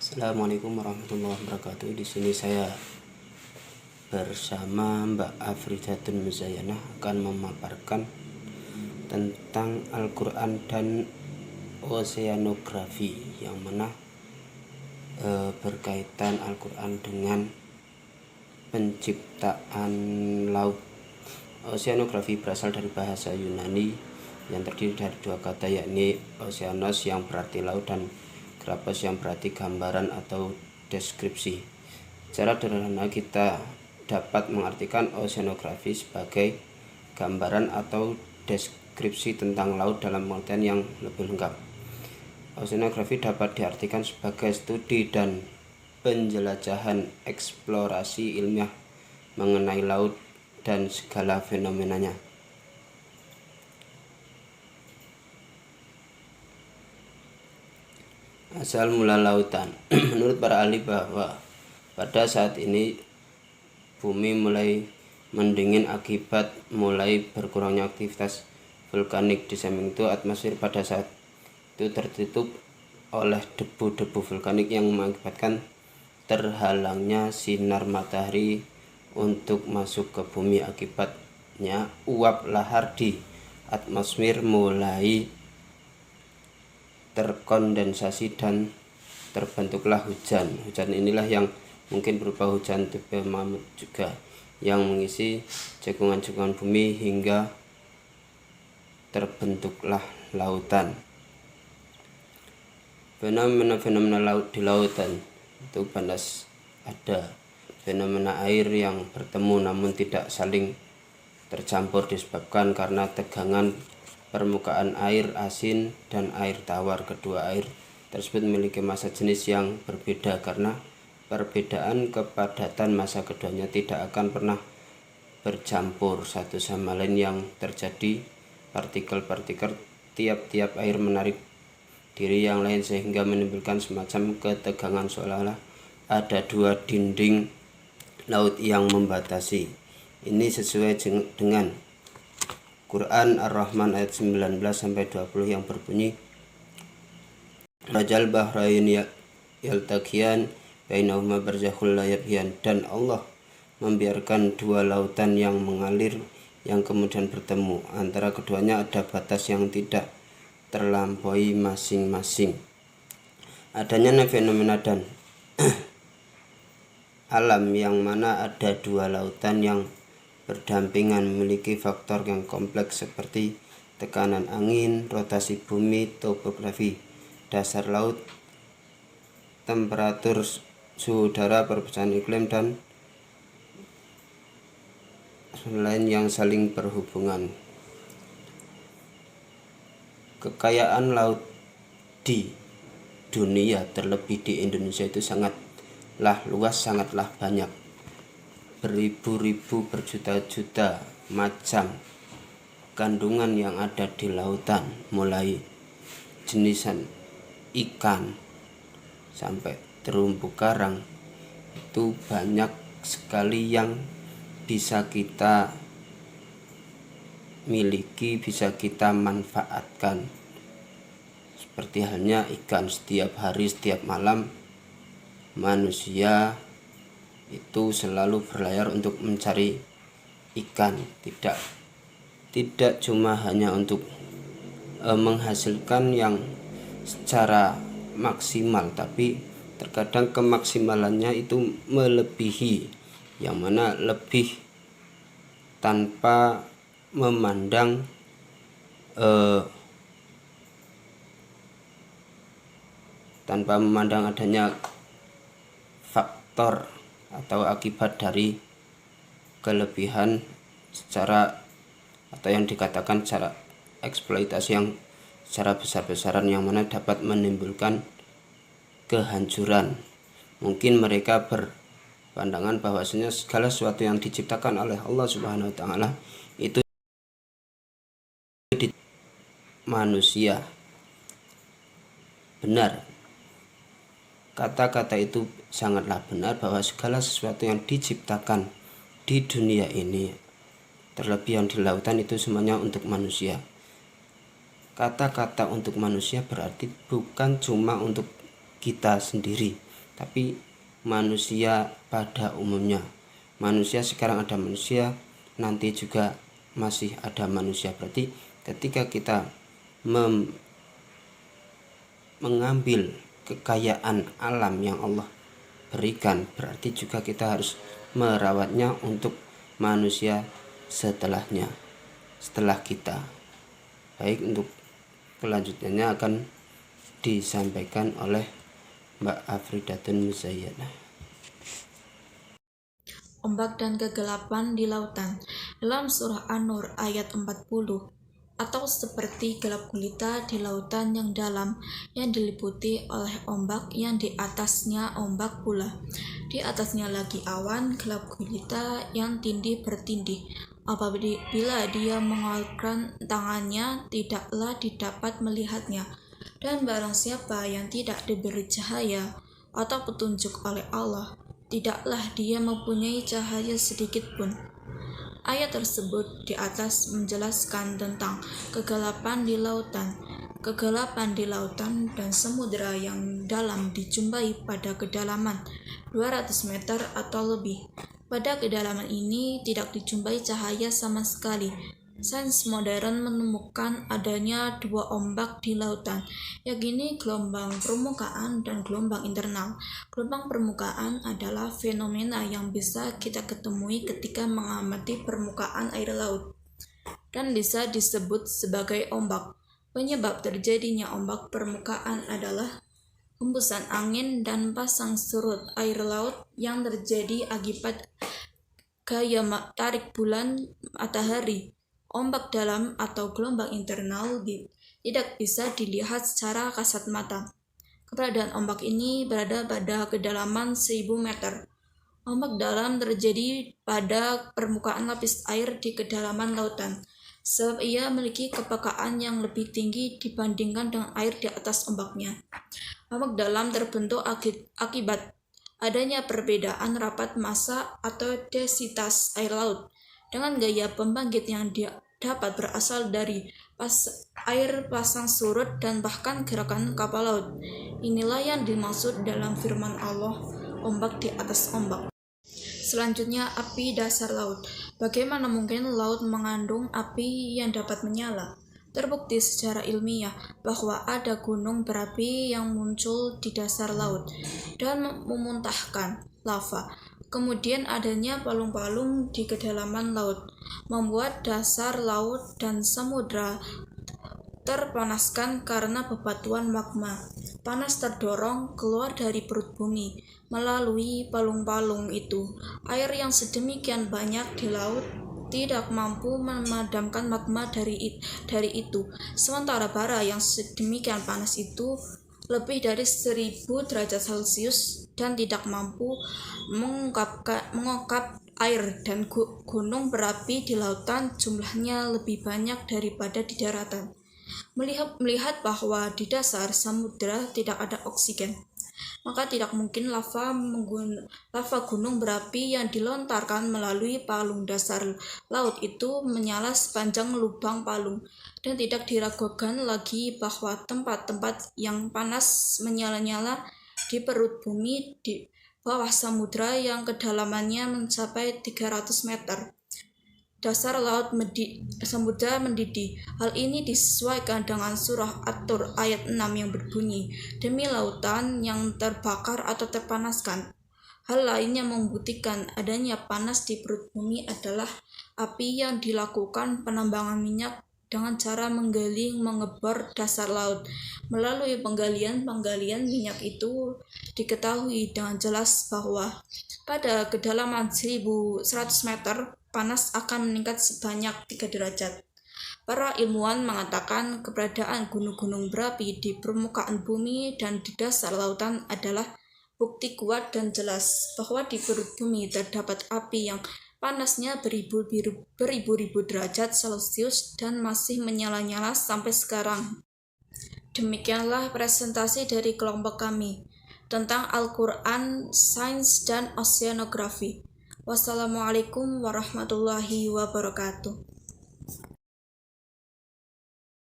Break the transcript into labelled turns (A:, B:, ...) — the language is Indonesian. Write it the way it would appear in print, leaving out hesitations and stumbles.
A: Assalamualaikum warahmatullahi wabarakatuh. Di sini saya bersama Mbak Afridatun Muzayyanah akan memaparkan tentang Al-Quran dan oseanografi, yang mana berkaitan Al-Quran dengan penciptaan laut. Oseanografi berasal dari bahasa Yunani yang terdiri dari dua kata, yakni oceanos yang berarti laut dan grafos yang berarti gambaran atau deskripsi. Secara sederhana kita dapat mengartikan oceanografi sebagai gambaran atau deskripsi tentang laut dalam pengertian yang lebih lengkap. Oceanografi dapat diartikan sebagai studi dan penjelajahan eksplorasi ilmiah mengenai laut dan segala fenomenanya. Asal mula lautan. Menurut para ahli bahwa pada saat ini bumi mulai mendingin akibat mulai berkurangnya aktivitas vulkanik. Di samping itu, atmosfer pada saat itu tertutup oleh debu-debu vulkanik yang mengakibatkan terhalangnya sinar matahari untuk masuk ke bumi. Akibatnya uap lahar di atmosfer mulai terkondensasi dan terbentuklah hujan. Hujan inilah yang mungkin berupa hujan tebel mamut juga, yang mengisi cekungan-cekungan bumi hingga terbentuklah lautan. Fenomena-fenomena laut di lautan itu balas ada fenomena air yang bertemu namun tidak saling tercampur disebabkan karena tegangan permukaan air asin dan air tawar. Kedua air tersebut memiliki massa jenis yang berbeda. Karena perbedaan kepadatan massa, keduanya tidak akan pernah bercampur satu sama lain. Yang terjadi partikel-partikel tiap-tiap air menarik diri yang lain sehingga menimbulkan semacam ketegangan, seolah-olah ada dua dinding laut yang membatasi. Ini sesuai dengan Quran Ar-Rahman ayat 19-20 yang berbunyi, Rajal bahrain yaltaqiyan bainahuma barzakhul la yabghiyan, dan Allah membiarkan dua lautan yang mengalir yang kemudian bertemu. Antara keduanya ada batas yang tidak terlampaui masing-masing. Adanya fenomena dan alam yang mana ada dua lautan yang berdampingan memiliki faktor yang kompleks seperti tekanan angin, rotasi bumi, topografi dasar laut, temperatur, suhu udara, perpecahan iklim, dan lain yang saling berhubungan. Kekayaan laut di dunia, terlebih di Indonesia, itu sangatlah luas, sangatlah banyak. Beribu-ribu, berjuta-juta macam kandungan yang ada di lautan, mulai jenisan ikan sampai terumbu karang. Itu banyak sekali yang bisa kita miliki, bisa kita manfaatkan. Seperti halnya ikan, setiap hari, setiap malam manusia itu selalu berlayar untuk mencari ikan. Tidak cuma hanya untuk menghasilkan yang secara maksimal, tapi terkadang kemaksimalannya itu melebihi, yang mana lebih tanpa memandang adanya faktor atau akibat dari kelebihan secara, atau yang dikatakan secara eksploitasi yang secara besar-besaran, yang mana dapat menimbulkan kehancuran. Mungkin mereka berpandangan bahwasanya segala sesuatu yang diciptakan oleh Allah Subhanahu wa taala itu di manusia. Benar, kata-kata itu sangatlah benar, bahwa segala sesuatu yang diciptakan di dunia ini, terlebih yang di lautan, itu semuanya untuk manusia. Kata-kata untuk manusia berarti bukan cuma untuk kita sendiri, tapi manusia pada umumnya. Manusia sekarang ada manusia, nanti juga masih ada manusia. Berarti ketika kita mengambil kekayaan alam yang Allah berikan, berarti juga kita harus merawatnya untuk manusia setelah kita. Baik, untuk kelanjutannya akan disampaikan oleh Mbak Afridatun Muzayyanah.
B: Ombak dan kegelapan di lautan. Dalam surah An-Nur ayat 40, atau seperti gelap gulita di lautan yang dalam yang diliputi oleh ombak yang di atasnya ombak pula. Di atasnya lagi awan gelap gulita yang tindih bertindih. Apabila dia mengulurkan tangannya, tidaklah didapat melihatnya. Dan barang siapa yang tidak diberi cahaya atau petunjuk oleh Allah, tidaklah dia mempunyai cahaya sedikit pun. Ayat tersebut di atas menjelaskan tentang kegelapan di lautan. Kegelapan di lautan dan samudera yang dalam dijumpai pada kedalaman 200 meter atau lebih. Pada kedalaman ini tidak dijumpai cahaya sama sekali. Sains modern menemukan adanya dua ombak di lautan, yakni gelombang permukaan dan gelombang internal. Gelombang permukaan adalah fenomena yang bisa kita ketemui ketika mengamati permukaan air laut dan bisa disebut sebagai ombak. Penyebab terjadinya ombak permukaan adalah hembusan angin dan pasang surut air laut yang terjadi akibat gaya tarik bulan matahari. Ombak dalam atau gelombang internal tidak bisa dilihat secara kasat mata. Keberadaan ombak ini berada pada kedalaman 1000 meter. Ombak dalam terjadi pada permukaan lapis air di kedalaman lautan, sebab ia memiliki kepekaan yang lebih tinggi dibandingkan dengan air di atas ombaknya. Ombak dalam terbentuk akibat adanya perbedaan rapat massa atau densitas air laut dengan gaya pembangkit yang dapat berasal dari air pasang surut dan bahkan gerakan kapal laut. Inilah yang dimaksud dalam firman Allah, ombak di atas ombak. Selanjutnya, api dasar laut. Bagaimana mungkin laut mengandung api yang dapat menyala? Terbukti secara ilmiah bahwa ada gunung berapi yang muncul di dasar laut dan memuntahkan lava. Kemudian adanya palung-palung di kedalaman laut, membuat dasar laut dan samudra terpanaskan karena bebatuan magma. Panas terdorong keluar dari perut bumi melalui palung-palung itu. Air yang sedemikian banyak di laut tidak mampu memadamkan magma dari itu. Sementara bara yang sedemikian panas itu lebih dari 1000 derajat Celcius dan tidak mampu mengungkap air, dan gunung berapi di lautan jumlahnya lebih banyak daripada di daratan. Melihat bahwa di dasar samudera tidak ada oksigen, maka tidak mungkin lava gunung berapi yang dilontarkan melalui palung dasar laut itu menyala sepanjang lubang palung, dan tidak diragukan lagi bahwa tempat-tempat yang panas menyala-nyala di perut bumi di bawah samudra yang kedalamannya mencapai 300 meter. Dasar laut samudra mendidih. Hal ini disesuaikan dengan surah At-Tur ayat 6 yang berbunyi, demi lautan yang terbakar atau terpanaskan. Hal lain yang membuktikan adanya panas di perut bumi adalah api yang dilakukan penambangan minyak dengan cara mengebor dasar laut. Melalui penggalian minyak itu diketahui dengan jelas bahwa pada kedalaman 1100 meter panas akan meningkat sebanyak 3 derajat. Para ilmuwan mengatakan keberadaan gunung-gunung berapi di permukaan bumi dan di dasar lautan adalah bukti kuat dan jelas bahwa di perut bumi terdapat api yang panasnya beribu-ribu derajat Celcius dan masih menyala-nyala sampai sekarang. Demikianlah presentasi dari kelompok kami tentang Al-Quran, Sains, dan Oceanografi. Wassalamualaikum warahmatullahi wabarakatuh.